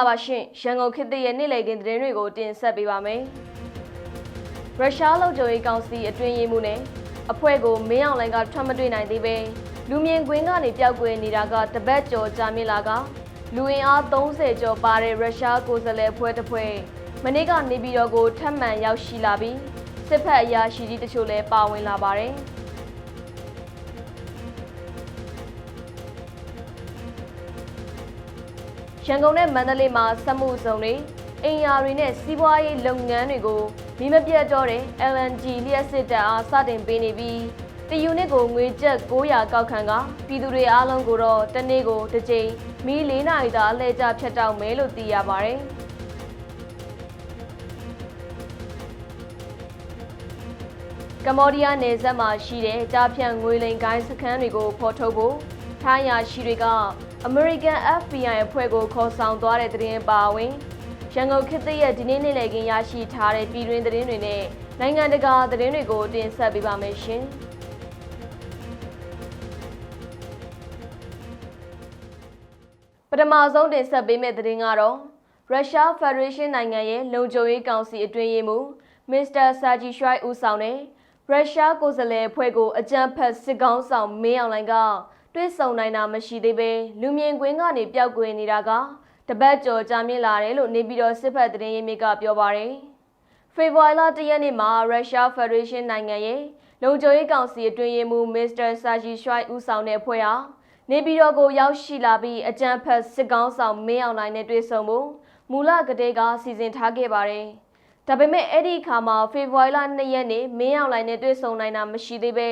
လာပါရှင်ရန်ကုန်ခေတ်သစ်ရဲ့နေ့လည်ခင်းသတင်းတွေကိုတင်ဆက်ပေးပါမယ်ရုရှားလုံခြုံရေးကောင်စီအတွင်းရေးမှူးနဲ့အဖွဲ့ကိုမင်းအောင်လှိုင်ကထွက်မတွေ့နိုင်သေးပဲလူမြင်ကွင်းကနေပျောက်ကွယ်နေတာကတပတ်ကျော်ကြာမြင့်လာကလူအင်အား30ကျော်ပါတဲ့ရုရှားကိုယ်စားလှယ်အဖွဲ့တစ်ဖွဲ့မနေ့ကနေပြည်တော်ကိုထပ်မံရောက်ရှိလာပြီးစစ်ဖက်အရာရှိကြီးတချို့လည်းပါဝင်လာပါတယ်ရန်ကုန်နဲ့မန္တလေးမှာစက်မှုဇုံတွေအင်အားတွေနဲ့စီးပွားရေးလုပ်ငန်းတွေကိုမိမပြတ်တော့တဲ့ LNG လျှက်စစ်တပ်အားစတင်ပေးနေပြီးတယူနစ်ကိုငွေကျပ်900ကောက်ခံကပြည်သူတွေအားလုံးကိုတော့တနေ့ကိုတစ်ကြိမ်မီ4နာရီသာအလဲကျဖြတ်တောက်မယ်လို့သိရပါတယ်ကမ္ဘောဒီးယားနယ်စပ်မှာရှိတဲ့ကြားဖြန့်ငွေလိမ်ဂိုင်းစခန်းတွေကိုဖော်ထုတ်ဖို့ထိုင်းရရှိတွေကအမေရိကန် FBI အဖွဲ့ကိုခေါ်ဆောင်သွားတဲ့သတင်းပါဝင်ရန်ကုန်ခေတ်သစ်ရဲ့ဒီနေ့နေ့လည်ခင်းရရှိထားတဲ့ပြည်တွင်းသတင်းတွေနဲ့နိုင်ငံတကာသတင်းတွေကိုတင်ဆက်ပေးပါမယ်ရှင်။ပထမဆုံးတင်ဆက်ပေးမယ့်သတင်းကတော့ရုရှားဖက်ဒရေးရှင်းနိုင်ငံရဲ့လုံခြုံရေးကောင်စီအတွင်းရေးမှူးမစ္စတာဆာဂျီရွှိုင်းဦးဆောင်တဲ့ရုရှားကိုယ်စားလှယ်အဖွဲ့ကိုအကြမ်းဖက်စစ်ကောင်းဆောင်မင်းအောင်လှိုင်ကတွေ့ဆုံနိုင်တာမရှိသေးပဲလူမြင်ကွင်းကနေပျောက်ကွယ်နေတာကတပတ်ကျော်ကြာမြင့်လာတယ်လို့နေပြည်တော်စစ်ဖက်သတင်းရင်းမြစ်ကပြောပါတယ်။ဖေဖော်ဝါရီလ1ရက်နေ့မှာရုရှားဖက်ဒရေးရှင်းနိုင်ငံရဲ့လုံခြုံရေးကောင်စီအတွင်းရေးမှူးမစ္စတာဆာဂျီရွှိုင်းဦးဆောင်တဲ့အဖွဲ့ဟာနေပြည်တော်ကိုရောက်ရှိလာပြီးအကြမ်းဖက်စစ်ကောင်းဆောင်မင်းအောင်လှိုင်နဲ့တွေ့ဆုံဖို့မူလကတည်းကစီစဉ်ထားခဲ့ပါတယ်။ဒါပေမဲ့အဲ့ဒီအခါမှာဖေဖော်ဝါရီလ2ရက်နေ့မင်းအောင်လှိုင်နဲ့တွေ့ဆုံနိုင်တာမရှိသေးပဲ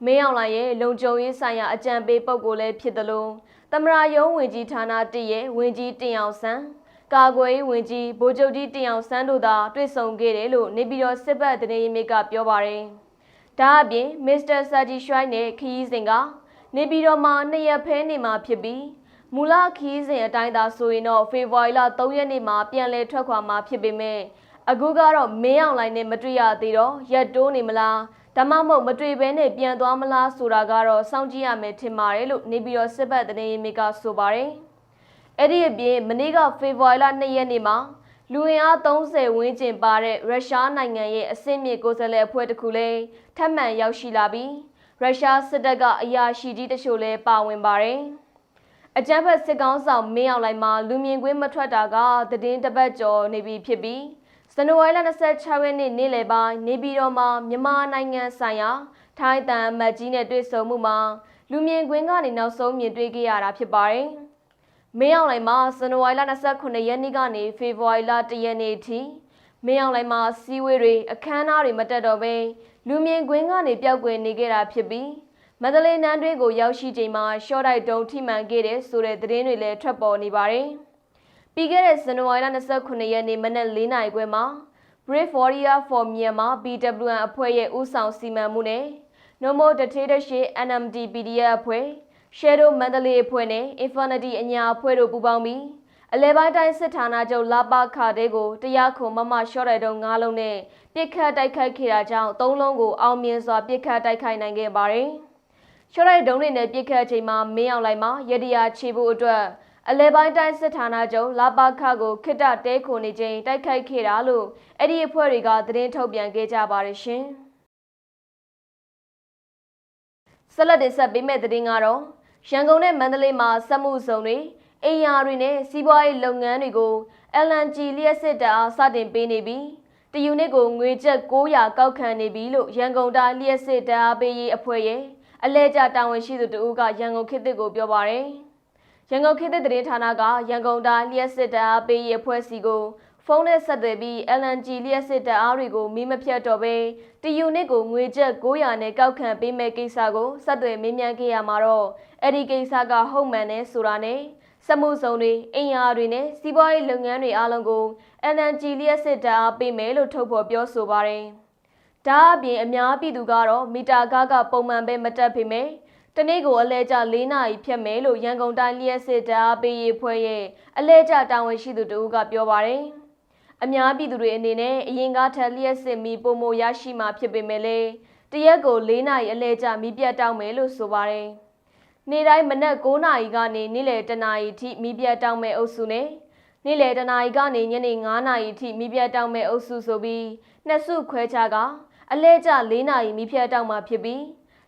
မင်းအောင်လှိုင်ရဲ့လုံခြုံရေးဆိုင်ရာအကြံပေးပုဂ္ဂိုလ်လည်းဖြစ်တယ်လို့သမရယုံဝင်ကြီးဌာနတရဲ့ဝင်ကြီးတင်အောင်ဆန်းကာကွယ်ရေးဝင်ကြီးဗိုလ်ချုပ်ကြီးတင်အောင်ဆန်းတို့သာတွေ့ဆုံခဲ့တယ်လို့နေပြည်တော်စစ်ဘက်သတင်းရင်းမြစ်ကပြောပါတယ်။ဒါအပြင်မစ္စတာဆာဂျီရွှိုင်းနဲ့ခီးစဉ်ကနေပြည်တော်မှာ2ရက်ဖဲနေမှာဖြစ်ပြီးမူလခီးစဉ်အတိုင်းသာဆိုရင်တော့ဖေဖော်ဝါရီလ3ရက်နေ့မှာပြန်လည်ထွက်ခွာမှာဖြစ်ပေမဲ့အခုကတော့မင်းအောင်လှိုင်နဲ့မတွေ့ရသေးတော့ရက်တိုးနေမလားဒါမှမဟုတ်မတွေ့ဘဲနဲ့ပြန်သွားမလားဆိုတာကတော့စောင့်ကြည့်ရမယ်ထင်ပါတယ်လို့နေပြည်တော်စစ်ဘက်သတင်းရင်းမြစ်ကဆိုပါတယ်။အဲ့ဒီအပြင်မနေ့ကဖေဖော်ဝါရီလ2ရက်နေ့မှာလူအင်အား30ဝန်းကျင်ပါတဲ့ရုရှားနိုင်ငံရဲ့အဆင့်မြင့်ကိုယ်စားလှယ်အဖွဲ့တစ်ခုလည်းထပ်မံရောက်ရှိလာပြီးရုရှားစစ်တပ်ကအရာရှိကြီးတချို့လည်းပါဝင်ပါတယ်။အကြမ်းဖက်စစ်ကောင်းဆောင်မင်းအောင်လှိုင်မှာလူမြင်ကွင်းမထွက်တာကသတင်းတစ်ပတ်ကျော်နေပြီဖြစ်ပြီးဇန်နဝါရီလ26ရက်နေ့နေ့လယ်ပိုင်းနေပြည်တော်မှာမြန်မာနိုင်ငံဆိုင်ရာထိုင်းတန်အမတ်ကြီးနဲ့တွေ့ဆုံမှုမှာလူမြင်ကွင်းကနေနောက်ဆုံးမြင်တွေ့ခဲ့ရတာဖြစ်ပါတယ်။မင်းအောင်လှိုင်မှာဇန်နဝါရီလ29ရက်နေ့ကနေဖေဖော်ဝါရီလ1ရက်နေ့ထိမင်းအောင်လှိုင်မှာစီးဝေးတွေအခမ်းအနားတွေမတက်တော့ဘဲလူမြင်ကွင်းကနေပျောက်ကွယ်နေခဲ့တာဖြစ်ပြီးမန္တလေးနန်းတွင်းကိုရောက်ရှိချိန်မှာရှော့တိုက်တုံးထိမှန်ခဲ့တဲ့ဆိုတဲ့သတင်းတွေလည်းထွက်ပေါ်နေပါတယ်။ပြီးခဲ့တဲ့ဇန်နဝါရီလ29ရက်နေ့မနက်4နာရီခွဲမှာ Brave Warrior for Myanmar BWN အဖွဲ့ရဲ့ဦးဆောင်စီမံမှုနဲ့ No More Dictatorship NMD PDF အဖွဲ့ Shadow Mandalay အဖွဲ့နဲ့ Infinity အညာအဖွဲ့တို့ပူးပေါင်းပြီးအလဲပိုင်းတိုင်းစစ်ဌာနချုပ်လာပခတဲ့ကိုတရားခုံမမရှော့တိုက်တုံး9လုံးနဲ့ပစ်ခတ်တိုက်ခိုက်ခဲ့တာကြောင့်3လုံးကိုအောင်မြင်စွာပစ်ခတ်တိုက်ခိုက်နိုင်ခဲ့ပါတယ်။ရှော့တိုက်တုံးတွေနဲ့ပစ်ခတ်ချိန်မှာမင်းအောင်လှိုင်မှာရတရားချေဖို့အတွက်အလဲပိုင်းတိုင်းစစ်ဌာနချုပ်လာပခကိုခိတ္တတဲခုန်နေချိန်တိုက်ခိုက်ခဲ့တာလို့အဲ့ဒီအဖွဲ့တွေကသတင်းထုတ်ပြန်ခဲ့ကြပါတယ်ရှင်။ဆက်လက်တင်ဆက်ပေးမယ့်သတင်းကတော့ရန်ကုန်နဲ့မန္တလေးမှာစက်မှုဇုံတွေအိမ်ယာတွေနဲ့စီးပွားရေးလုပ်ငန်းတွေကို LNG လျှက်စစ်တပ်အားစတင်ပေးနေပြီးတယူနစ်ကိုငွေကျပ်900ကောက်ခံနေပြီလို့ရန်ကုန်တိုင်းလျှက်စစ်တပ်အားပေးရေးအဖွဲ့ရဲ့အလဲကျတာဝန်ရှိသူတဦးကရန်ကုန်ခေတ်သစ်ကိုပြောပါတယ်။ရန်ကုန်ခေတ်သစ်သတင်းဌာနကရန်ကုန်တိုင်းလျှက်စစ်တပ်အားပေးရေးအဖွဲ့စီကိုဖုန်းနဲ့ဆက်သွယ်ပြီး LNG လျှက်စစ်တပ်အားတွေကိုမီးမဖြတ်တော့ဘဲတယူနစ်ကိုငွေကျပ်900နဲ့ကောက်ခံပေးမဲ့ကိစ္စကိုဆက်သွယ်မေးမြန်းခဲ့ရမှာတော့အဲ့ဒီကိစ္စကဟုတ်မှန်နဲ့ဆိုတာနဲ့စက်မှုစုံတွေအင်အားတွေနဲ့စီးပွားရေးလုပ်ငန်းတွေအားလုံးကို LNG လျှက်စစ်တပ်အားပေးမယ်လို့ထုတ်ဖော်ပြောဆိုပါတယ်။ဒါအပြင်အများပြည်သူကတော့မီတာကားကပုံမှန်ပဲမတက်ပေမဲ့တနေ့ကိုအလဲကျ4နာရီဖြတ်မယ်လို့ရန်ကုန်တိုင်းလျှက်စစ်တပ်အားပေးရေးအဖွဲ့ရဲ့အလဲကျတာဝန်ရှိသူတဦးကပြောပါတယ်။အများပြည်သူတွေအနေနဲ့အရင်ကထက်လျှက်စစ်မီပုံမရရှိမှာဖြစ်ပေမဲ့လည်းတရက်ကို4နာရီအလဲကျမီးပြတ်တောက်မယ်လို့ဆိုပါတယ်။နေ့တိုင်းမနက်9နာရီကနေနေ့လယ်1နာရီထိမီးပြတ်တောက်မဲ့အုပ်စုနဲ့ နေ့လယ်တနာရီကနေညနေ9နာရီအထိမိပြတ်တောက်မဲ့အုပ်စုဆိုပြီးနှစ်စုခွဲခြားကအလဲကျ4နာရီမိဖြတ်တောက်မှာဖြစ်ပြီး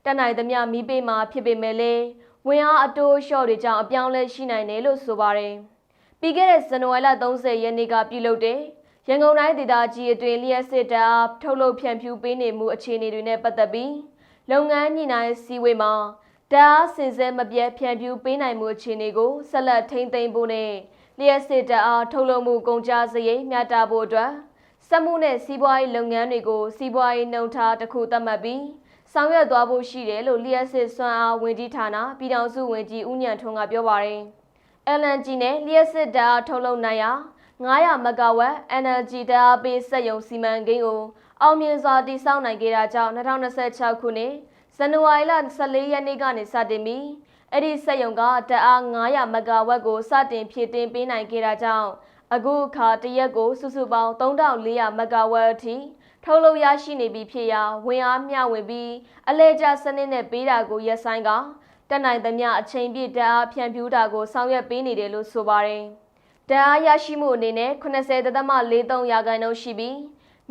တနိုင်သမျှမိပေးမှာဖြစ်ပေမဲ့လည်းဝင်အားအတိုးလျှော့တွေကြောင့်အပြောင်းလဲရှိနိုင်တယ်လို့ဆိုပါတယ်။ပြီးခဲ့တဲ့ဇန်နဝါရီလ30ရက်နေ့ကပြုလုပ်တဲ့ရန်ကုန်တိုင်းဒေသကြီးအတွင်းလျှက်စစ်တပ်အားထုတ်လုပ်ဖြန့်ဖြူးပေးနေမှုအခြေအနေတွေနဲ့ပတ်သက်ပြီးလုပ်ငန်းညှိနှိုင်းစည်းဝေးမှာဓာတ်စင်စဲမပြတ်ဖြန့်ဖြူးပေးနိုင်မှုအခြေအနေကိုဆက်လက်ထိန်းသိမ်းဖို့နဲ့လျှက်စစ်တပ်အားထုတ်လုပ်မှုကုန်ကျစရိတ်မျှတဖို့အတွက်စက်မှုနဲ့စီးပွားရေးလုပ်ငန်းတွေကိုစီးပွားရေးနှုန်းထားတစ်ခုသတ်မှတ်ပြီးဆောင်ရွက်သွားဖို့ရှိတယ်လို့လျှက်စစ်စွမ်းအားဝန်ကြီးဌာနပြည်ထောင်စုဝန်ကြီးဦးဉာဏ်ထွန်းကပြောပါတယ်။ LNG နဲ့လျှက်စစ်ဓာတ်အားထုတ်လုပ်နိုင်ရာ900မဂါဝက် Energy ဓာတ်အားပေးစက်ရုံစီမံကိန်းကိုအောင်မြင်စွာတည်ဆောက်နိုင်ခဲ့တာကြောင့်2026ခုနှစ်ဇန်နဝါရီလ14ရက်နေ့ကနေစတင်ပြီးအဲ့ဒီစက်ရုံကဓာတ်အား900မဂါဝက်ကိုစတင်ဖြည့်တင်းပေးနိုင်ခဲ့တာကြောင့်အခုအခါတရက်ကိုစုစုပေါင်း3400မဂါဝက်အထိထုတ်လုပ်ရရှိနေပြီဖြစ်ရာဝင်အားမျှဝေပြီးအလဲကျစနစ်နဲ့ပေးတာကိုရပ်ဆိုင်းကတက်နိုင်သမျှအချိန်ပြည့်ဓာတ်အားဖြန့်ဖြူးတာကိုဆောင်ရွက်ပေးနေတယ်လို့ဆိုပါတယ်။ဓာတ်အားရရှိမှုအနေနဲ့80.43%ရှိပြီး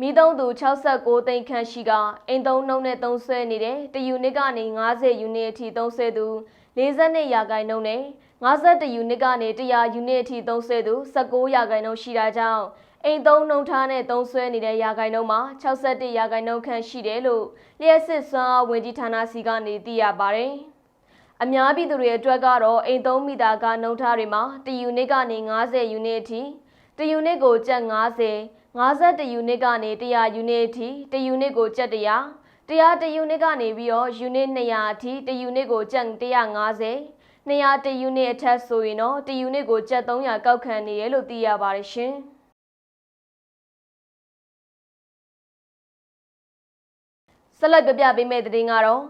မိသုံးသူ69သိန်းခန့်ရှိကအိမ်သုံးနှုန်းနဲ့သုံးစွဲနေတဲ့တယူနစ်ကနေ90ယူနစ်အထိသုံးစွဲသူ42%နဲ့51ယူနစ်ကနေ100ယူနစ်အထိသုံးစွဲသူ19%ရှိတာကြောင့်အိမ်သုံးနှုန်းထားနဲ့သုံးစွဲနေတဲ့ရာခိုင်နှုန်းမှာ61%ခန့်ရှိတယ်လို့လျှက်စစ်စွမ်းအားဝန်ကြီးဌာနစီကနေသိရပါတယ်။အများပြည်သူတွေအတွက်ကတော့အိမ်သုံးမိသားကနှုန်းထားတွေမှာတယူနစ်ကနေ90ယူနစ်အထိတယူနစ်ကိုကျပ်50 51ယူနစ်ကနေ100ယူနစ်အထိတယူနစ်ကိုကျပ်100တယူနစ်ကနေပြီးတော့ယူနစ်200အထိတယူနစ်ကိုကျပ်150 200တယူနစ်အထက်ဆိုရင်တော့တယူနစ်ကိုကျပ်300ကောက်ခံနေရလို့သိရပါတယ်ရှင်။ဆက်လက်ပြပေးမယ့်သတင်းကတော့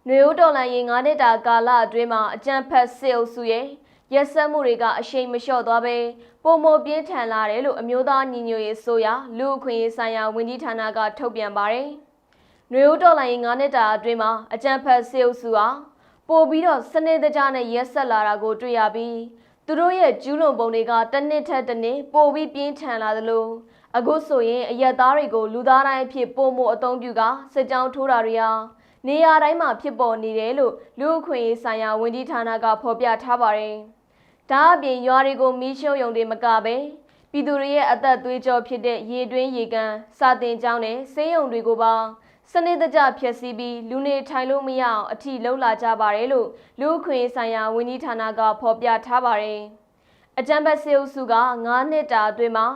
နွေဦးတော်လှန်ရေး9နှစ်တာကာလအတွင်းမှာအကြမ်းဖက်စစ်အုပ်စုရဲ့ရက်စက်မှုတွေကအရှိန်မလျှော့သွားပဲပုံမပြင်းထန်လာတယ်လို့အမျိုးသားညီညွတ်ရေးအစိုးရလူ့အခွင့်အရေးဆိုင်ရာဝန်ကြီးဌာနကထုတ်ပြန်ပါတယ်။နွေဦးတော်လှန်ရေး9နှစ်တာအတွင်းမှာအကြမ်းဖက်စစ်အုပ်စုဟာပိုပြီးတော့စနစ်တကျနဲ့ရက်စက်လာတာကိုတွေ့ရပြီးသူတို့ရဲ့ကျူးလွန်ပုံတွေကတစ်နှစ်ထက်တစ်နှစ်ပိုပြီးပြင်းထန်လာသလိုအခုဆိုရင်အရက်သားတွေကိုလူသားတိုင်းအဖြစ်ပုံမအသုံးပြုကစစ်ကြောင်းထိုးတာတွေဟာနေရာတိုင်းမှာဖြစ်ပေါ်နေတယ်လို့လူ့အခွင့်အရေးဆိုင်ရာဝန်ကြီးဌာနကဖော်ပြထားပါတယ်။ဒါအပြင်ရွာတွေကိုမီးရှို့ရုံတွေမကပဲပြည်သူတွေရဲ့အသက်သွေးကြောဖြစ်တဲ့ရေတွင်းရေကန်စာတင်ကျောင်းနဲ့ဆေးရုံတွေကိုပါစနစ်တကျဖျက်ဆီးပြီးလူနေထိုင်လို့မရအောင်အထိလှုပ်လာကြပါတယ်လို့လူ့အခွင့်အရေးဆိုင်ရာဝန်ကြီးဌာနကဖော်ပြထားပါတယ်။အကြမ်းဖက်စစ်အုပ်စုက9နှစ်တာအတွင်းမှာ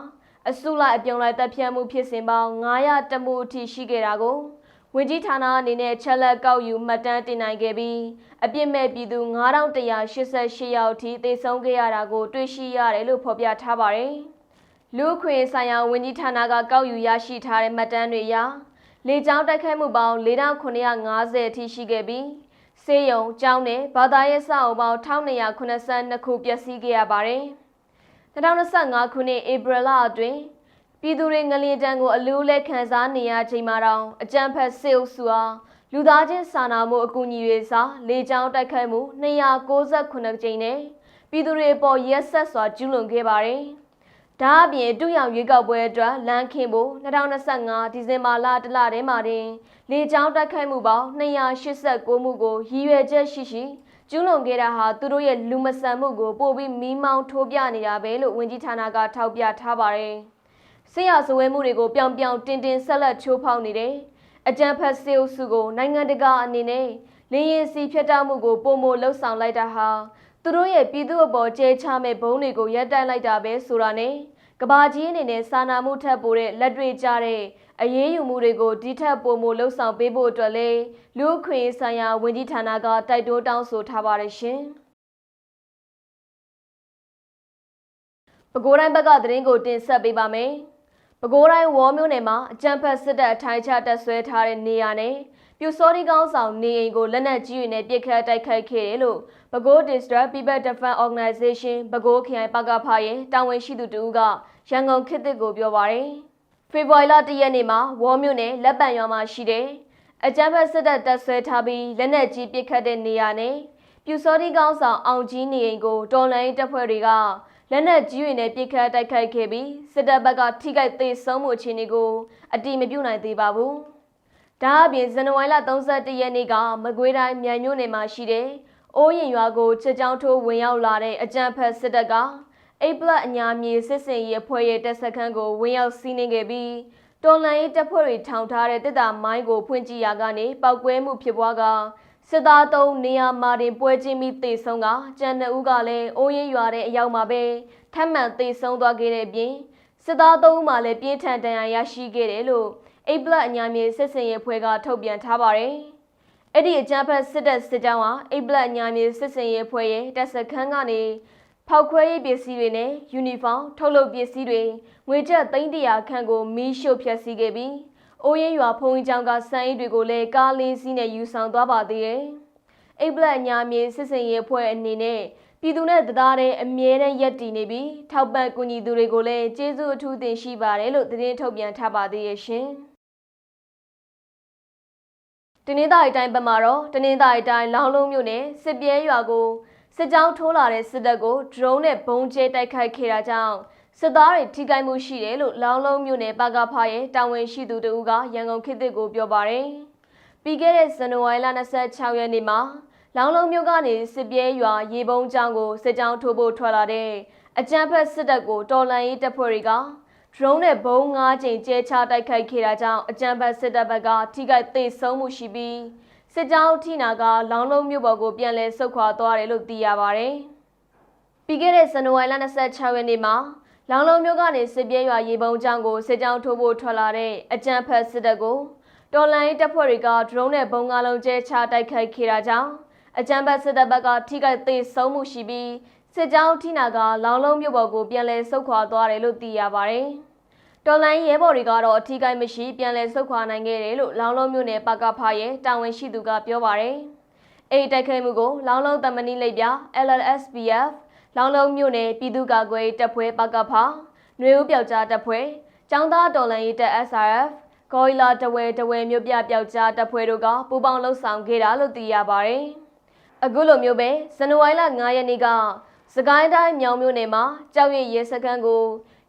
အစုလိုက်အပြုံလိုက်တပ်ဖြတ်မှုဖြစ်စဉ်ပေါင်း900တမှုအထိရှိခဲ့တာကိုဝန်ကြီးဌာနအနေနဲ့ချက်လက်ကောက်ယူမှတ်တမ်းတင်နိုင်ခဲ့ပြီးအပြစ်မဲ့ပြည်သူ9188ယောက်အထိသေဆုံးခဲ့ရတာကိုတွေ့ရှိရတယ်လို့ဖော်ပြထားပါတယ်။လူ့အခွင့်အရေးဆိုင်ရာဝန်ကြီးဌာနကကောက်ယူရရှိထားတဲ့မှတ်တမ်းတွေအရလေကြောင်းတိုက်ခိုက်မှုပေါင်း4950အထိရှိခဲ့ပြီးဆေးရုံကျောင်းနဲ့ဘာသာရေးစာအုပ်ပေါင်း1282ခုပျက်စီးခဲ့ရပါတယ်။2025ခုနှစ်ဧပြီလအတွင်းပြည်သူတွေငလျင်တန်းကိုအလူးလက်ခံစားနေရချိန်မှာတောင်အကြမ်းဖက်စစ်အုပ်စုအားလူသားချင်းစာနာမှုအကူအညီတွေစာလေကြောင်းတိုက်ခိုက်မှု298ကြိမ်နဲ့ပြည်သူတွေပေါ်ရက်ဆက်စွာကျူးလွန်ခဲ့ပါတယ်။ဒါအပြင်တူရောင်ရွေးကောက်ပွဲအတွက်လမ်းခင်းဖို့2025ဒီဇင်ဘာလတလထဲမှာတင်လေကြောင်းတိုက်ခိုက်မှုပေါင်း289မှုကိုရည်ရွယ်ချက်ရှိကျူးလွန်ခဲ့တာဟာသူတို့ရဲ့လူမဆန်မှုကိုပိုပြီးမီးမောင်းထိုးပြနေတာပဲလို့ဝန်ကြီးဌာနကထောက်ပြထားပါတယ်။ဆေးရဇဝဲမှုတွေကိုပြောင်ပြောင်တင်ဆက်လက်ချိုးဖောက်နေတဲ့အကြမ်းဖက်စစ်အုပ်စုကိုနိုင်ငံတကာအနေနဲ့လင်းရင်စီဖြတ်တောက်မှုကိုပုံမလှုပ်ဆောင်လိုက်တာဟာသူတို့ရဲ့ပြည်သူ့အပေါ်ကျဲချမဲ့ဘုံတွေကိုရပ်တန့်လိုက်တာပဲဆိုတာနဲ့ကဘာကြီးအနေနဲ့စာနာမှုထပ်ပိုတဲ့လက်တွေ့ကြတဲ့အရေးယူမှုတွေကိုဒီထက်ပိုမိုလှုပ်ဆောင်ပေးဖို့အတွက်လည်းလူ့အခွင့်အရေးဆိုင်ရာဝန်ကြီးဌာနကတိုက်တွန်းတောင်းဆိုထားပါတယ်ရှင်။ပဲခူးတိုင်းဘက်ကသတင်းကိုတင်ဆက်ပေးပါမယ်။ပဲခူးတိုင်းဝေါ်မြို့နယ်မှာအကြမ်းဖက်စစ်တပ်အထိုင်ချတပ်ဆွဲထားတဲ့နေရာနဲ့ပြူစောတိကောင်းဆောင်နေအိမ်ကိုလက်နက်ကြီးတွေနဲ့ပစ်ခတ်တိုက်ခိုက်ခဲ့တယ်လို့ပဲခူး District People Defense Organization ပဲခူးခရိုင်ပကဖရဲ့တာဝန်ရှိသူတို့ကရန်ကုန်ခေတ်သစ်ကိုပြောပါရယ်ဖေဖော်ဝါရီလ1ရက်နေ့မှာဝေါ်မြို့နယ်လက်ပံရွာမှာရှိတဲ့အကြမ်းဖက်စစ်တပ်တပ်ဆွဲထားပြီးလက်နက်ကြီးပစ်ခတ်တဲ့နေရာနဲ့ပြူစောတိကောင်းဆောင်အောင်ကြီးနေအိမ်ကိုတော်လိုင်းတပ်ဖွဲ့တွေက လက်နက်ကြီးတွေနဲ့ပစ်ခတ်တိုက်ခိုက်ခဲ့ပြီးစစ်တပ်ဘက်ကထိခိုက်သေဆုံးမှုအခြေအနေကိုအတိမပြုနိုင်သေးပါဘူး။ဒါအပြင်ဇန်နဝါရီလ31ရက်နေ့ကမကွေးတိုင်းမြိုင်မြို့နယ်မှာရှိတဲ့အိုးရင်ရွာကိုစစ်ကြောင်းထိုးဝင်ရောက်လာတဲ့အကြမ်းဖက်စစ်တပ်ကအိပလက်အညာမြေစစ်စင်ရေးအဖွဲ့ရဲ့တပ်စခန်းကိုဝင်ရောက်စီးနင်းခဲ့ပြီးတော်လှန်ရေးတပ်ဖွဲ့တွေထောင်ထားတဲ့တစ်တာမိုင်းကိုဖွင့်ကြည့်ရာကနေပောက်ကွဲမှုဖြစ်ပွားကစစ်သား3နေရာမှာတင်ပွဲချင်းပြီးတေဆုံးကကျန်2ဦးကလည်းအိုးရင်ရွာတဲ့အရောက်မှာပဲထပ်မံတေဆုံးသွားခဲ့တဲ့အပြင်စစ်သား3ဦးမှလည်းပြင်းထန်ဒဏ်ရာရရှိခဲ့တယ်လို့အိပလက်အညာမြေစစ်စင်ရေးအဖွဲ့ကထုတ်ပြန်ထားပါတယ်။အဲ့ဒီအကြမ်းဖက်စစ်တပ်စစ်ကြောင်းဟာအိပလက်အညာမြေစစ်စင်ရေးအဖွဲ့ရဲ့တပ်စခန်းကနေဖောက်ခွဲရေးပစ္စည်းတွေနဲ့ယူနီဖောင်းထုတ်လုပ်ပစ္စည်းတွေငွေကျပ်300ခန့်ကိုမီးရှို့ဖျက်ဆီးခဲ့ပြီးအိုးရင်ရွာဖုံးကျောင်းကစံအိတ်တွေကိုလည်းကားလေးစီးနဲ့ယူဆောင်သွားပါသေးတယ်။အိပလက်အညာမြေစစ်စင်ရေးအဖွဲ့အနေနဲ့ပြည်သူနဲ့တရားတဲ့အမြဲတမ်းရပ်တည်နေပြီးထောက်ပံ့ကူညီသူတွေကိုလည်းကျေးဇူးအထူးတင်ရှိပါတယ်လို့သတင်းထုတ်ပြန်ထားပါသေးရဲ့ရှင်။တနင်္သာရီတိုင်းဘက်မှာတော့တနင်္သာရီတိုင်းလောင်းလုံးမြို့နယ်စစ်ပြဲရွာကိုစစ်ကြောင်းထိုးလာတဲ့စစ်တပ်ကိုဒရုန်းနဲ့ဘုံကျဲတိုက်ခိုက်ခဲ့တာကြောင့်စစ်သားတွေထိခိုက်မှုရှိတယ်လို့လောင်းလုံးမြို့နယ်ပကဖရဲ့တာဝန်ရှိသူတို့ကရန်ကုန်ခေတ်သစ်ကိုပြောပါတယ်။ပြီးခဲ့တဲ့ဇန်နဝါရီလ26ရက်နေ့မှာလောင်းလုံးမြို့ကနေစစ်ပြဲရွာရေပုံးကျောင်းကိုစစ်ကြောင်းထိုးဖို့ထွက်လာတဲ့အကြမ်းဖက်စစ်တပ်ကိုတော်လှန်ရေးတပ်ဖွဲ့တွေကဒရုန်းနဲ့ဘုံ9ကြိမ်ကျဲချတိုက်ခိုက်ခဲ့တာကြောင့်အကြမ်းဖက်စစ်တပ်ဘက်ကထိခိုက်သေဆုံးမှုရှိပြီးစစ်ကြောင်းထိနာကလောင်းလုံးမြို့ပေါ်ကိုပြန်လည်ဆုတ်ခွာသွားတယ်လို့သိရပါတယ်။ပြီးခဲ့တဲ့ဇန်နဝါရီလ26ရက်နေ့မှာလောင်းလုံးမြို့ကနေစစ်ပြဲရွာရေပုံးကျောင်းကိုစစ်ကြောင်းထိုးဖို့ထွက်လာတဲ့အကြမ်းဖက်စစ်တပ်ကိုတော်လှန်ရေးတပ်ဖွဲ့တွေကဒရုန်းနဲ့ဘုံ9လုံးကျဲချတိုက်ခိုက်ခဲ့တာကြောင့်အကြမ်းဖက်စစ်တပ်ဘက်ကထိခိုက်သေဆုံးမှုရှိပြီးစစ်ကြောင်းထိနာကလောင်းလုံးမြို့ပေါ်ကိုပြန်လည်ဆုတ်ခွာသွားတယ်လို့သိရပါတယ်။တော်လှန်ရေးရဲဘော်တွေကတော့အထိခိုက်မရှိပြန်လည်ဆုတ်ခွာနိုင်ခဲ့တယ်လို့လောင်းလုံးမြို့နယ်ပကဖရဲ့တာဝန်ရှိသူကပြောပါတယ်။အဲ့ဒီတိုက်ခိုက်မှုကိုလောင်းလုံးတမနီလိပ်ပြ LLSPF လောင်းလုံးမြို့နယ်ပြည်သူ့ကာကွယ်တပ်ဖွဲ့ပကဖຫນွေဦးပျောက်ကြားတပ်ဖွဲ့ចောင်းသားတော်လှန်ရေးတပ် SRF ဂေါ်ရီလာတဝဲမြို့ပြပျောက်ကြားတပ်ဖွဲ့တို့ကပူးပေါင်းလှုပ်ဆောင်ခဲ့တာလို့သိရပါတယ်။အခုလိုမျိုးပဲဇန်နဝါရီလ9ရက်နေ့ကစကိုင်းတိုင်းမြောင်မြို့နယ်မှာကြောက်ရည်ရဲစခန်းကို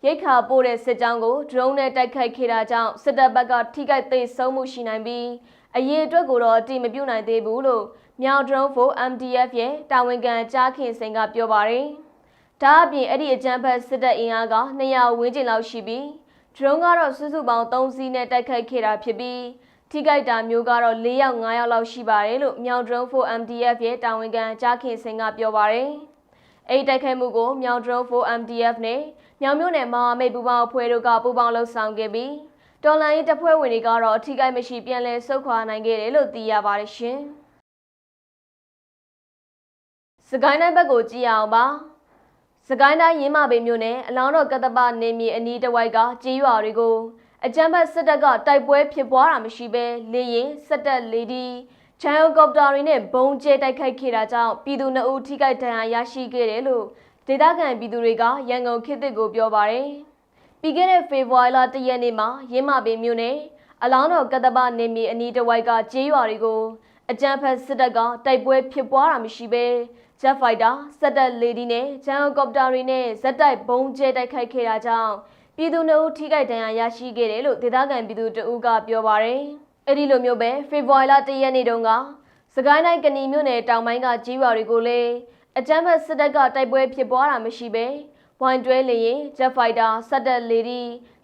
ရိတ်ခါပို့တဲ့စစ်ကြောင်းကိုဒရုန်းနဲ့တိုက်ခိုက်ခဲ့တာကြောင့်စစ်တပ်ဘက်ကထိခိုက်သေဆုံးမှုရှိနိုင်ပြီးအရေးအတွက်ကိုတော့အတိမပြုနိုင်သေးဘူးလို့မြောင်ဒရုန်းဖို့ MDF ရဲ့တာဝန်ခံကြားခင်စိန်ကပြောပါတယ်။ဒါအပြင်အဲ့ဒီအကြမ်းဖက်စစ်တပ်အင်အားက200ဝန်းကျင်လောက်ရှိပြီးဒရုန်းကတော့စုစုပေါင်း3စီးနဲ့တိုက်ခိုက်ခဲ့တာဖြစ်ပြီးထိခိုက်တာမျိုးကတော့4ယောက်5ယောက်လောက်ရှိပါတယ်လို့မြောင်ဒရုန်းဖို့ MDF ရဲ့တာဝန်ခံကြားခင်စိန်ကပြောပါတယ်။အဲ့ဒီတိုက်ခိုက်မှုကိုမြောင်ဒရုန်းဖို့ MDF နဲ့မြောင်မြို့နယ်မှာမိတ်ပူပေါင်းအဖွဲ့တို့ကပူးပေါင်းလှုပ်ဆောင်ခဲ့ပြီးတော်လှန်ရေးတပ်ဖွဲ့ဝင်တွေကတော့အထိကိမရှိပြန်လည်ဆုတ်ခွာနိုင်ခဲ့တယ်လို့သိရပါတယ်ရှင်။စကိုင်းတိုင်းဘက်ကိုကြည့်အောင်ပါ။စကိုင်းတိုင်းရင်းမာပင်မြို့နယ်အလောင်းတော်ကတ္တပနေမြေအနီးတစ်ဝိုက်ကကြေးရွာတွေကိုအကြမ်းဖက်စစ်တပ်ကတိုက်ပွဲဖြစ်ပွားတာမရှိဘဲလေရင်စက်တက်လေဒီချန်ဟယ်ကော်ပတာတွေနဲ့ဘုံကျဲတိုက်ခိုက်ခဲ့တာကြောင့်ပြည်သူ2ဦးထိခိုက်ဒဏ်ရာရရှိခဲ့တယ်လို့ဒေသခံပြည်သူတွေကရန်ကုန်ခေတ်သစ်ကိုပြောပါတယ်။ပြီးခဲ့တဲ့ဖေဖော်ဝါရီလ1ရက်နေ့မှာရင်းမာပင်မြို့နယ်အလောင်းတော်ကတ္တပနေမြေအနီးတစ်ဝိုက်ကကြေးရွာတွေကိုအကြမ်းဖက်စစ်တပ်ကတိုက်ပွဲဖြစ်ပွားတာမရှိဘဲဂျက်ဖိုက်တာစက်တက်လေဒီနဲ့ချန်ဟယ်ကော်ပတာတွေနဲ့ဇက်တိုက်ဘုံကျဲတိုက်ခိုက်ခဲ့တာကြောင့်ပြည်သူ2ဦးထိခိုက်ဒဏ်ရာရရှိခဲ့တယ်လို့ဒေသခံပြည်သူ2ဦးကပြောပါတယ်။အဲ့ဒီလိုမျိုးပဲဖေဖော်ဝါရီလ1ရက်နေ့တုန်းကစကိုင်းတိုင်းကဏီမြို့နယ်တောင်ပိုင်းကကြေးရွာတွေကိုလည်းအကြမ်းဖက်စစ်တပ်ကတိုက်ပွဲဖြစ်ပွားတာမရှိဘဲဝိုင်တွဲလေရင်ဂျက်ဖိုက်တာစက်တက်လေဒ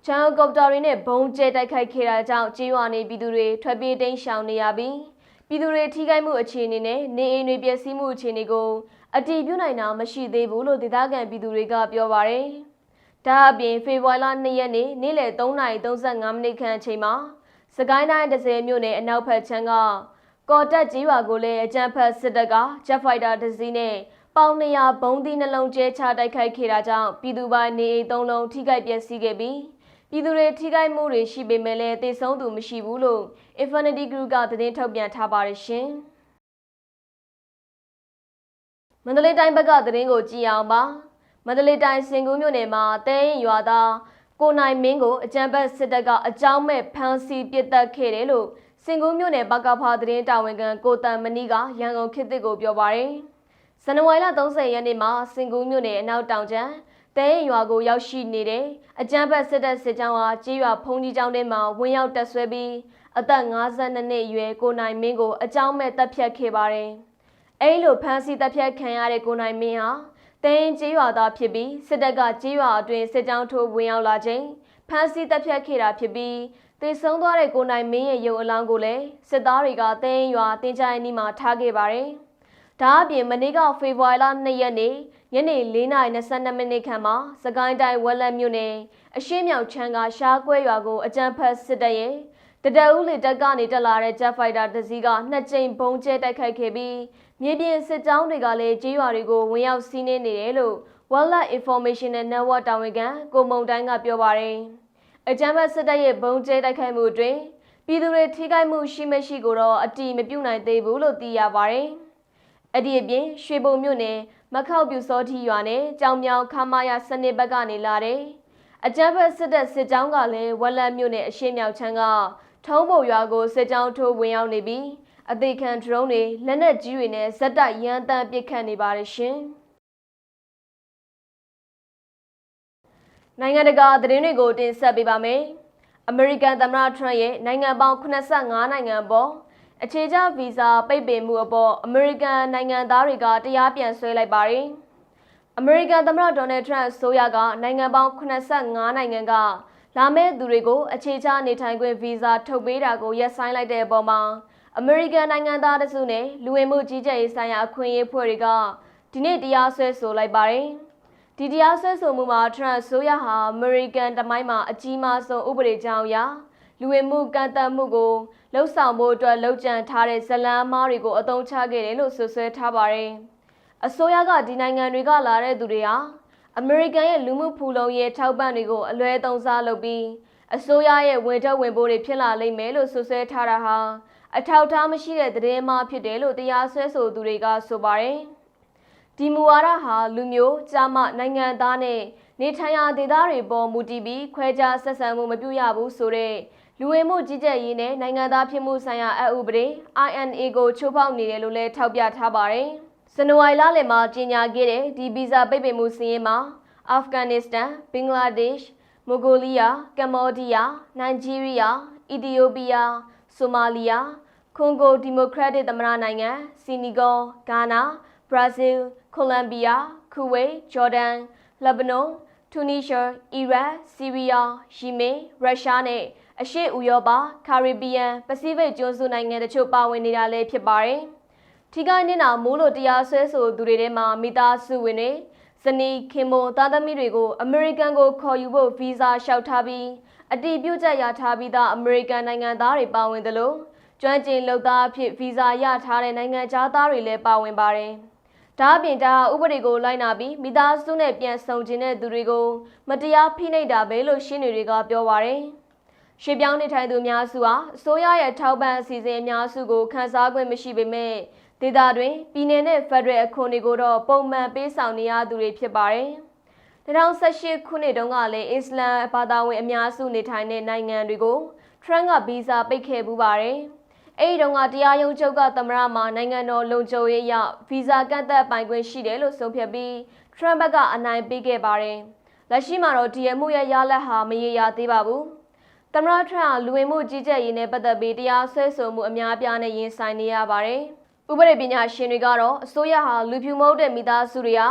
ီချန်ဟယ်ကော်ပတာတွေနဲ့ဘုံကျဲတိုက်ခိုက်ခဲ့တာကြောင့်ကြေးရွာနေပြည်သူတွေထွက်ပြေးတိမ်းရှောင်နေရပြီးပြည်သူတွေထိခိုက်မှုအခြေအနေနဲ့နေအိမ်တွေပျက်စီးမှုအခြေအနေကိုအတည်ပြုနိုင်တာမရှိသေးဘူးလို့ဒေသခံပြည်သူတွေကပြောပါတယ်။ဒါအပြင်ဖေဖော်ဝါရီလ2ရက်နေ့နေ့လယ်3:35မိနစ်ခန့်အချိန်မှာစကိုင်းတိုင်း10မြို့နယ်အနောက်ဘက်ခြမ်းကကော်တက်ကြီးရွာကိုလည်းအကြမ်းဖက်စစ်တပ်ကဂျက်ဖိုက်တာတစ်စီးနဲ့ပေါင်200ဘုံသီးနှလုံးကျဲချတိုက်ခိုက်ခဲ့တာကြောင့်ပြည်သူပိုင်းနေအိမ်3လုံးထိခိုက်ပျက်စီးခဲ့ပြီးပြည်သူတွေထိခိုက်မှုတွေရှိပေမဲ့လည်းသေဆုံးသူမရှိဘူးလို့ Infinity Group ကသတင်းထုတ်ပြန်ထားပါတယ်ရှင်။မန္တလေးတိုင်းဘက်ကသတင်းကိုကြည့်အောင်ပါ။မန္တလေးတိုင်းစင်ကူးမြို့နယ်မှာတဲရင်ရွာသားကိုနိုင်မင်းကိုအကြမ်းဖက်စစ်တပ်ကအကြောင်းမဲ့ဖမ်းဆီးပစ်တက်ခဲ့တယ်လို့စင်ကူးမြို့နယ်ပကဖသတင်းတာဝန်ခံကိုတန်မဏိကရန်ကုန်ခေတ်သစ်ကိုပြောပါတယ်။ဇန်နဝါရီလ30ရက်နေ့မှာစင်ကူးမြို့နယ်အနောက်တောင်ကျမ်း တဲရွာကိုရောက်ရှိနေတဲ့အကြမ်းဖက်စစ်တပ်စစ်ကြောင်းဟာကြေးရွာဖုန်ကြီးကျောင်းထဲမှာဝင်ရောက်တပ်ဆွဲပြီးအသက်52နှစ်အရွယ်ကိုနိုင်မင်းကိုအကြောင်းမဲ့တပ်ဖြတ်ခဲ့ပါတယ်။အဲဒီလိုဖမ်းဆီးတပ်ဖြတ်ခံရတဲ့ကိုနိုင်မင်းဟာတဲကြေးရွာသားဖြစ်ပြီးစစ်တပ်ကကြေးရွာအတွင်းစစ်ကြောင်းထိုးဝင်ရောက်လာချိန်ဖမ်းဆီးတပ်ဖြတ်ခဲ့တာဖြစ်ပြီးသေဆုံးသွားတဲ့ကိုနိုင်မင်းရဲ့ရုပ်အလောင်းကိုလည်းစစ်သားတွေကတဲရွာတင်ချိုင်းနီးမှာထားခဲ့ပါတယ်။ဒါအပြင်မနေ့ကဖေဖော်ဝါရီလ2ရက်နေ့ညနေ4:22 မိနစ်ခန့်မှာစကိုင်းတိုင်းဝက်လက်မြို့နယ်အရှေ့မြောက်ချမ်းကရှားကွဲရွာကိုအကြမ်းဖက်စစ်တပ်ရဲ့တဒအုပ်လေတပ်ကနေတက်လာတဲ့ဂျက်ဖိုက်တာတစ်စီးက2ကြိမ်ဘုံကျဲတိုက်ခိုက်ခဲ့ပြီးမြေပြင်စစ်ကြောင်းတွေကလည်းကြေးရွာတွေကိုဝင်ရောက်စီးနင်းနေတယ်လို့ Wildlife Informational Network တာဝန်ခံကိုမုံတိုင်းကပြောပါတယ်။အကြမ်းဖက်စစ်တပ်ရဲ့ဘုံကျဲတိုက်ခိုက်မှုအတွင်းပြည်သူတွေထိခိုက်မှုရှိမရှိကိုတော့အတိမပြုနိုင်သေးဘူးလို့သိရပါတယ်။အဲ့ဒီအပြင်ရွှေဘုံမြို့နယ်မခောက်ပြူစောထီရွာနဲ့ကြောင်မြောင်ခမာယာစနစ်ဘက်ကနေလာတဲ့အကြမ်းဖက်စစ်တပ်စစ်ကြောင်းကလည်းဝက်လက်မြို့နယ်အရှေ့မြောက်ချမ်းကထုံးပုံရွာကိုစစ်ကြောင်းထိုးဝင်ရောက်နေပြီးအသေးခံဒရုန်းတွေလက်နက်ကြီးတွေနဲ့ဇက်တိုက်ရန်တမ်းပစ်ခတ်နေပါတယ်ရှင်နိုင်ငံတကာသတင်းတွေကိုတင်ဆက်ပေးပါမယ်အမေရိကန်သမ္မတထရန့်ရဲ့နိုင်ငံပေါင်း85နိုင်ငံပေါ်အခြေချဗီဇာပိတ်ပင်မှုအပေါ်အမေရိကန်နိုင်ငံသားတွေကတရားပြန်ဆွဲလိုက်ပါတယ်အမေရိကန်သမ္မတဒေါ်နယ်ထရန့်ဆိုရကနိုင်ငံပေါင်း85နိုင်ငံကလာမယ့်သူတွေကိုအခြေချနေထိုင်ခွင့်ဗီဇာထုတ်ပေးတာကိုရပ်ဆိုင်းလိုက်တဲ့အပေါ်မှာအမေရိကန်နိုင်ငံသားတစုနဲ့လူဝင်မှုကြီးကြပ်ရေးဆိုင်ရာအခွင့်အရေးဖွဲ့တွေကဒီနေ့တရားစွဲဆိုလိုက်ပါတယ်။ဒီတရားစွဲဆိုမှုမှာထရန့်ဆိုရဟာအမေရိကန်တမိုင်းမှာအကြီးမားဆုံးဥပဒေကြောင်းအရလူဝင်မှုကန့်သတ်မှုကိုလှုပ်ဆောင်ဖို့အတွက်လှုပ်ကြံထားတဲ့ဇလန်းမားတွေကိုအသုံးချခဲ့တယ်လို့ဆွဆွဲထားပါတယ်။အစိုးရကဒီနိုင်ငံတွေကလာတဲ့သူတွေဟာအမေရိကန်ရဲ့လူမှုဖူလုံရေးထောက်ပံ့တွေကိုအလွဲသုံးစားလုပ်ပြီးအစိုးရရဲ့ဝင်ထုတ်ဝင်ပိုးတွေဖြစ်လာလိမ့်မယ်လို့ဆွဆွဲထားတာဟာအထောက်အထားမရှိတဲ့သတင်းမှားဖြစ်တယ်လို့တရားစွဲဆိုသူတွေကဆိုပါတယ်။ဒီမူဝါဒဟာလူမျိုး၊ကျားမနိုင်ငံသားနဲ့နေထိုင်ရာဒေသတွေပေါ်မူတည်ပြီးခွဲခြားဆက်ဆံမှုမပြုရဘူးဆိုတဲ့လူဝင်မှုကြီးကြပ်ရေးနဲ့နိုင်ငံသားဖြစ်မှုဆိုင်ရာအဥပဒေ INA ကိုချိုးဖောက်နေတယ်လို့လည်းထောက်ပြထားပါတယ်။ဇန်နဝါရီလလယ်မှာကြေညာခဲ့တဲ့ဒီဗီဇာပိတ်ပင်မှုစီးရင်မှာအာဖဂန်နစ္စတန်၊ဘင်္ဂလားဒေ့ရှ်၊မိုဂိုလီးယား၊ကမ္ဘောဒီးယား၊နိုင်ဂျီးရီးယား၊အီသီယိုးပီးယား၊ဆိုမာလီယာ၊ကွန်ဂိုဒီမိုကရက်တစ်သမ္မတနိုင်ငံ၊စီနီဂေါ၊ဂါနာ၊ဘရာဇီးလ်၊ကိုလံဘီယာ၊ကူဝိတ်၊ဂျော်ဒန်၊လက်ဘနွန်၊တူနီးရှား၊အီရတ်၊ဆီးရီးယား၊ယီမင်၊ရုရှားနဲ့အရှေ့ဥရောပ၊ကာရစ်ဘီယံ၊ပစိဖိတ်ကျွန်းစုနိုင်ငံတချို့ပါဝင်နေတာလည်းဖြစ်ပါတယ်။ထိခိုက်နေတာမိုးလို့တရားစွဲဆိုသူတွေထဲမှာမိသားစုဝင်တွေဇနီးခင်ပွန်းသားသမီးတွေကိုအမေရိကန်ကိုခေါ်ယူဖို့ဗီဇာလျှောက်ထားပြီးအတည်ပြုချက်ရထားပြီးသားအမေရိကန်နိုင်ငံသားတွေပါဝင်တယ်လို့ကျွမ်းကျင်လုပ်သားအဖြစ်ဗီဇာရထားတဲ့နိုင်ငံသားတွေလည်းပါဝင်ပါတယ်။ဒါအပြင်ဒါဥပဒေကိုလိုက်နာပြီးမိသားစုနဲ့ပြန်ဆုံခြင်းတဲ့သူတွေကိုမတရားဖိနှိပ်တာပဲလို့ရှင်းနေတွေကပြောပါတယ်။ရွှေပြောင်းနေထိုင်သူများစုဟာအစိုးရရဲ့ထောက်ပံ့အစီအစဉ်အများစုကိုခန်းစားခွင့်မရှိပေမဲ့ဒေသတွင်ပြည်내နဲ့ဖက်ဒရယ်အခွန်တွေကိုတော့ပုံမှန်ပေးဆောင်နေရသူတွေဖြစ်ပါတယ်။2018ခုနှစ်တုန်းကလည်းအစ္စလမ်ဘာသာဝင်အများစုနေထိုင်တဲ့နိုင်ငံတွေကိုထရန့်ကဗီဇာပိတ်ခဲ့ပူပါတယ်။အဲဒီတုန်းကတရားရုံးချုပ်ကသမ္မတမှာနိုင်ငံတော်လုံခြုံရေးအရဗီဇာကန့်သတ်ပိုင်ခွင့်ရှိတယ်လို့ဆုံးဖြတ်ပြီးထရန့်ဘက်ကအနိုင်ပေးခဲ့ပါတယ်။လက်ရှိမှာတော့ဒီအမှုရဲ့ရလဒ်ဟာမရေရာသေးပါဘူး။သမ္မတထရန့်လူဝင်မှုကြီးကြပ်ရေးနဲ့ပတ်သက်ပြီးတရားစွဲဆိုမှုအများအပြားနဲ့ရင်ဆိုင်နေရပါတယ်။ဥပဒေပညာရှင်တွေကတော့အစိုးရဟာလူဖြူမဟုတ်တဲ့မိသားစုတွေဟာ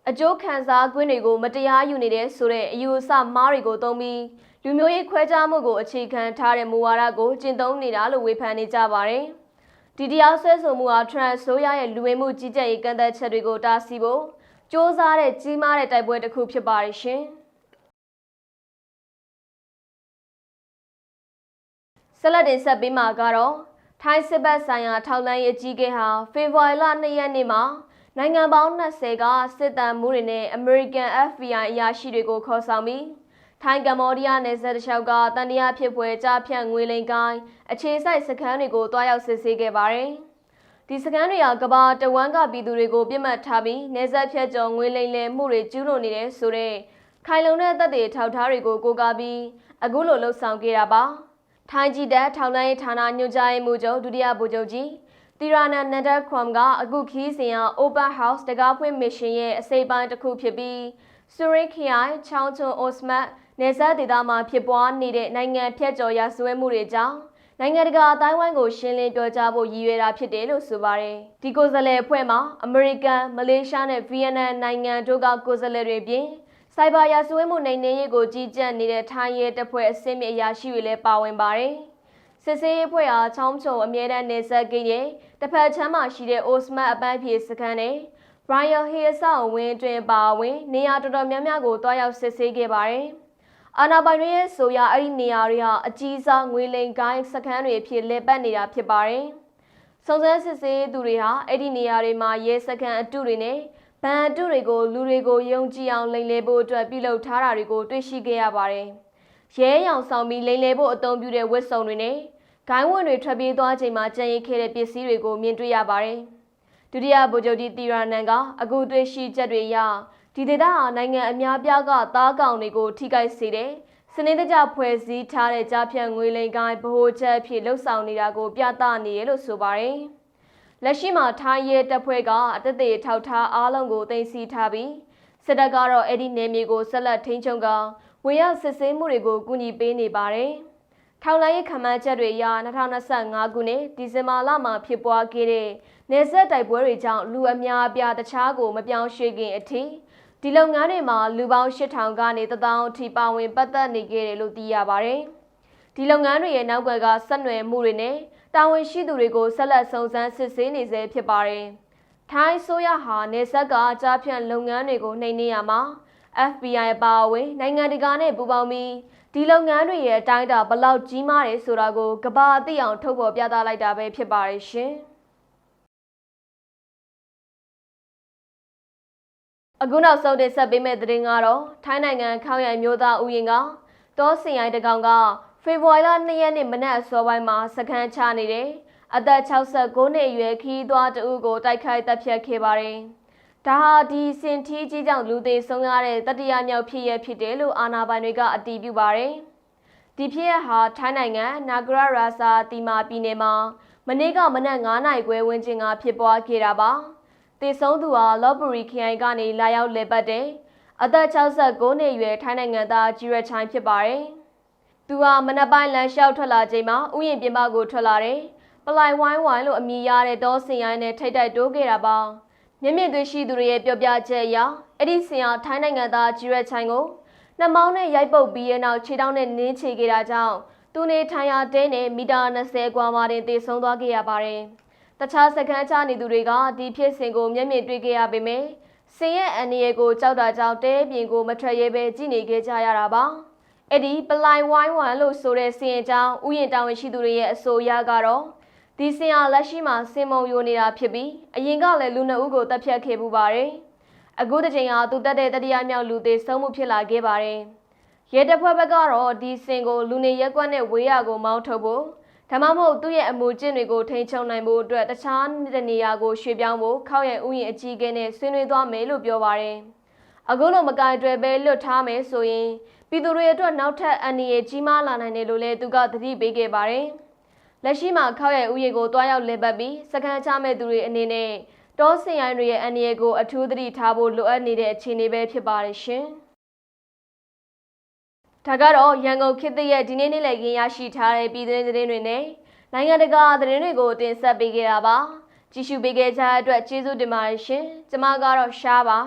အကျိုးခံစား권တွေကိုမတရားယူနေတဲ့ဆိုတဲ့အယူအဆမှားတွေကိုသုံးပြီးလူမျိုးရေးခွဲခြားမှုကိုအခြေခံထားတဲ့မူဝါဒကိုကျင့်သုံးနေတာလို့ဝေဖန်နေကြပါတယ်။ဒီတရားစွဲဆိုမှုဟာထရန့်ဆိုရရဲ့လူဝင်မှုကြီးကြပ်ရေးကန့်သတ်ချက်တွေကိုတားဆီးဖို့စ조사တဲ့ကြီးမားတဲ့တိုက်ပွဲတစ်ခုဖြစ်ပါတယ်ရှင်။ဆက်လက်တင်ဆက်ပေးမှာကတော့ထိုင်းစစ်ဘက်ဆိုင်ရာထောက်လှမ်းရေးအကြီးအကဲဟာဖေဖော်ဝါရီလ2ရက်နေ့မှာနိုင်ငံပေါင်း20ကစစ်တမ်းမှုတွေနဲ့အမေရိကန် FBI အရာရှိတွေကိုခေါ်ဆောင်ပြီးထိုင်းကမ္ဘောဒီးယားနယ်စပ်တစ်လျှောက်ကတန်တရားဖြစ်ပွဲကြားဖြန့်ငွေလိမ်ကိုင်းအခြေစိုက်စခန်းတွေကိုတွားရောက်စစ်ဆေးခဲ့ပါတယ်။ဒီစခန်းတွေကကမ္ဘာတဝန်းကပြည်သူတွေကိုပြစ်မှတ်ထားပြီးနယ်စပ်ဖြတ်ကျော်ငွေလိမ်လည်မှုတွေကျူးလွန်နေတဲ့ဆိုတဲ့ခိုင်လုံတဲ့သက်သေထောက်ထားတွေကိုကိုးကားပြီးအခုလိုလှုပ်ဆောင်ခဲ့တာပါ။ထိုင်းကြည်တပ်ထောက်လှမ်းရေးဌာနညွှန်ကြားရေးမှူးချုပ်ဒုတိယဗိုလ်ချုပ်ကြီးတီရာနာနန်ဒါခွမ်ကအခုခီးစဉ်ဟာ Open House တကားဖွင့်မစ်ရှင်ရဲ့အစိပ်ပိုင်းတစ်ခုဖြစ်ပြီး စူရိခရိုင်ချောင်းချုံအိုစမတ်နေဆက်ဒေသမှာဖြစ်ပွားနေတဲ့နိုင်ငံဖြတ်ကျော်ရာဇဝတ်မှုတွေကြောင့်နိုင်ငံတကာအတိုင်းအဝိုင်းကိုရှင်းလင်းပြောကြားဖို့ရည်ရွယ်တာဖြစ်တယ်လို့ဆိုပါတယ်။ဒီကိုယ်စားလှယ်အဖွဲ့မှာအမေရိကန်၊မလေးရှားနဲ့ဗီယက်နမ်နိုင်ငံတို့ကကိုယ်စားလှယ်တွေပြင်စိုက်ဘာရာဇဝတ်မှုနှိမ်နင်းရေးကိုကြီးကြပ်နေတဲ့ထိုင်းရဲတပ်ဖွဲ့အစည်းအဝေးအရာရှိတွေလည်းပါဝင်ပါတယ်။စစ်ဆေးရေးအဖွဲ့အားချောင်းချုံအမြဲတမ်းနေဆက်ဂိတ်ရဲ့တစ်ဖက်ချမ်းမှာရှိတဲ့အိုစမတ်အပန်းဖြေစခန်းနဲ့ Royal Hill ဆောင်ဝင်းတွင်ပါဝင်နေရာတော်တော်များများကိုတွားရောက်စစ်ဆေးခဲ့ပါတယ်။အာဏာပိုင်တွေရဲ့ဆိုရအဲ့ဒီနေရာတွေဟာအကြီးစားငွေလိမ်ကိုင်းစခန်းတွေဖြစ်လက်ပတ်နေတာဖြစ်ပါတယ်။စုံစမ်းစစ်ဆေးသူတွေဟာအဲ့ဒီနေရာတွေမှာရဲစခန်းအတုတွေနဲ့ဗန်အတုတွေကိုလူတွေကိုယုံကြည်အောင်လိမ်လည်ဖို့အတွက်ပြုလုပ်ထားတာတွေကိုတွေ့ရှိခဲ့ရပါတယ်။ရဲရောင်ဆောင်ပြီးလိမ်လည်ဖို့အသုံးပြုတဲ့ဝတ်စုံတွေနဲ့ဂိုင်းဝတ်တွေထွက်ပြေးသွားချိန်မှာကြံရိတ်ခဲ့တဲ့ပစ္စည်းတွေကိုမြင်တွေ့ရပါတယ်။ဒုတိယဗိုလ်ချုပ်ကြီးတီရာနန်ကအခုတွေ့ရှိချက်တွေအရဒီဒေသဟာနိုင်ငံအများပြားကသားကောင်တွေကိုထိခိုက်စေတဲ့စနစ်တကျဖွဲ့စည်းထားတဲ့ကြားဖြတ်ငွေလိမ်ကိုင်းဗဟိုချက်အဖြစ်လှုပ်ဆောင်နေတာကိုပြသနေရလို့ဆိုပါတယ်။လက်ရှိမှာထိုင်းရဲတပ်ဖွဲ့ကအသက်သေထောက်ထားအားလုံးကိုသိမ်းဆည်းထားပြီးစစ်တပ်ကတော့အဲ့ဒီနယ်မြေကိုဆက်လက်ထိန်းချုပ်ကာဝင်ရောက်စစ်ဆေးမှုတွေကိုကူညီပေးနေပါတယ်။ထောက်လှမ်းရေးခန့်မှန်းချက်တွေအရ2025ခုနှစ်ဒီဇင်ဘာလမှာဖြစ်ပွားခဲ့တဲ့နေဆက်တိုက်ပွဲတွေကြောင့်လူအများအပြားတခြားကိုမပြောင်းရွှေ့ခင်အထိဒီလုပ်ငန်းတွေမှာလူပေါင်း8000ကနေ1000အထိပါဝင်ပတ်သက်နေခဲ့တယ်လို့သိရပါတယ်။ဒီလုပ်ငန်းတွေရဲ့နောက်ွယ်ကဆက်နွယ်မှုတွေနဲ့တာဝန်ရှိသူတွေကိုဆက်လက်စုံစမ်းစစ်ဆေးနေဆဲဖြစ်ပါတယ်။ထိုင်းဆိုရဟာနေဆက်ကကြားဖြတ်လုပ်ငန်းတွေကိုနှိမ်နင်းရမှာ FBI ပါဝင်နိုင်ငံတကာနဲ့ပူးပေါင်းပြီးဒီလုပ်ငန်းတွေရဲ့အတိုင်းအတာဘလောက်ကြီးမားတယ်ဆိုတာကိုကမ္ဘာအသိအောင်ထုတ်ဖော်ပြသလိုက်တာပဲဖြစ်ပါတယ်ရှင်။အခုနောက်ဆုံးတင်ဆက်ပေးမယ့်သတင်းကတော့ထိုင်းနိုင်ငံခေါင်ရိုင်မျိုးသားဥယျာဉ်ကတောစင်ရိုင်းတကောင်ကဖေဖော်ဝါရီလ2ရက်နေ့မနက်အစောပိုင်းမှာစခန်းချနေတဲ့အသက်69နှစ်အရွယ်ခီးသွွားတဦးကိုတိုက်ခိုက်တပ်ဖြတ်ခဲ့ပါတယ်။ဒါဟာဒီစင်ထီးကြီးကြောင့်လူသေဆုံးရတဲ့တတိယမြောက်ဖြစ်ရဖြစ်တယ်လို့အာဏာပိုင်တွေကအတည်ပြုပါတယ်။ဒီဖြစ်ရဟာထိုင်းနိုင်ငံနာဂရရာဆာတီမာပြည်နယ်မှာမနေ့ကမနက်9:00နာရီခွဲဝန်းကျင်ကဖြစ်ပွားခဲ့တာပါ။သေဆုံးသူဟာလော့ပရီခရိုင်ကနေလာရောက်လည်ပတ်တဲ့အသက်69နှစ်အရွယ်ထိုင်းနိုင်ငံသားဂျီရချိုင်ဖြစ်ပါတယ်။သူဟာမနက်ပိုင်းလမ်းလျှောက်ထွက်လာချိန်မှာဥယျာဉ်ပြင်ပကိုထွက်လာတဲ့ပလိုင်ဝိုင်းဝိုင်းလို့အမည်ရတဲ့တောစင်ရိုင်းနဲ့ထိတ်တိုက်တိုးခဲ့တာပါ။မျက်မြင်တွေ့ရှိသူတွေရဲ့ပြောပြချက်အရအဲ့ဒီစင်ဟာထိုင်းနိုင်ငံသားဂျီရချိုင်ကိုနှမောင်းနဲ့ရိုက်ပုတ်ပြီးတဲ့နောက်ခြေထောက်နဲ့နင်းချေခဲ့တာကြောင့်သူနေထိုင်ရာတဲနဲ့မီတာ20ကွာမှာတင်သေဆုံးသွားခဲ့ရပါတယ်။တခြားစခန်းချနေသူတွေကဒီဖြစ်စဉ်ကိုမျက်မြင်တွေ့ခဲ့ရပေမယ့်စင်ရဲ့အန်ဒီယေကိုကြောက်တာကြောင့်တဲပြင်ကိုမထွက်ရဲပဲကြည့်နေခဲ့ကြရတာပါ။အဲ့ဒီပလိုင်ဝိုင်းဝမ်လို့ဆိုတဲ့စင်အကြောင်းဥယျာဉ်တာဝန်ရှိသူတွေရဲ့အဆိုအရကတော့ဒီစင်ဟာလက်ရှိမှာစင်မုံယိုနေတာဖြစ်ပြီးအရင်ကလည်းလူ2ဦးကိုတပ်ဖြတ်ခဲ့ပူပါတယ်။အခုတစ်ချိန်ဟာသူတက်တဲ့တတိယမြောက်လူသေဆုံးမှုဖြစ်လာခဲ့ပါတယ်။ရဲတပ်ဖွဲ့ဘက်ကတော့ဒီစင်ကိုလူနေရက်ကွက်နဲ့ဝေးရကိုမောင်းထုတ်ဖို့ဒါမှမဟုတ်သူ့ရဲ့အမူအကျင့်တွေကိုထိန်းချုပ်နိုင်ဖို့အတွက်တခြားနေရာကိုရွှေ့ပြောင်းဖို့ခောက်ရံဥယျာဉ်အကြီးအကဲနဲ့ဆွေးနွေးသွားမယ်လို့ပြောပါတယ်။အခုလိုမကင်တွယ်ပဲလွတ်ထားမယ်ဆိုရင်ပြည်သူတွေအတွက်နောက်ထပ်အန္တရာယ်ကြီးမားလာနိုင်တယ်လို့လည်းသူကသတိပေးခဲ့ပါတယ်။လက်ရှိမှာခောက်ရံဥယျာဉ်ကိုတွားရောက်လည်ပတ်ပြီးစခန်းချမဲ့သူတွေအနေနဲ့တောစင်ရိုင်းတွေရဲ့အန္တရာယ်ကိုအထူးသတိထားဖို့လိုအပ်နေတဲ့အခြေအနေပဲဖြစ်ပါတယ်ရှင်။ဒါကတော့ရန်ကုန်ခေတ်သစ်ရဲ့ဒီနေ့နေ့လည်ခင်းရရှိထားတဲ့ပြည်တွင်းသတင်းတွေနဲ့နိုင်ငံတကာသတင်းတွေကိုတင်ဆက်ပေးခဲ့တာပါကြည့်ရှုပေးခဲ့ကြတဲ့အတွက်ကျေးဇူးတင်ပါတယ်ရှင်ကျွန်မကတော့ရှားပါ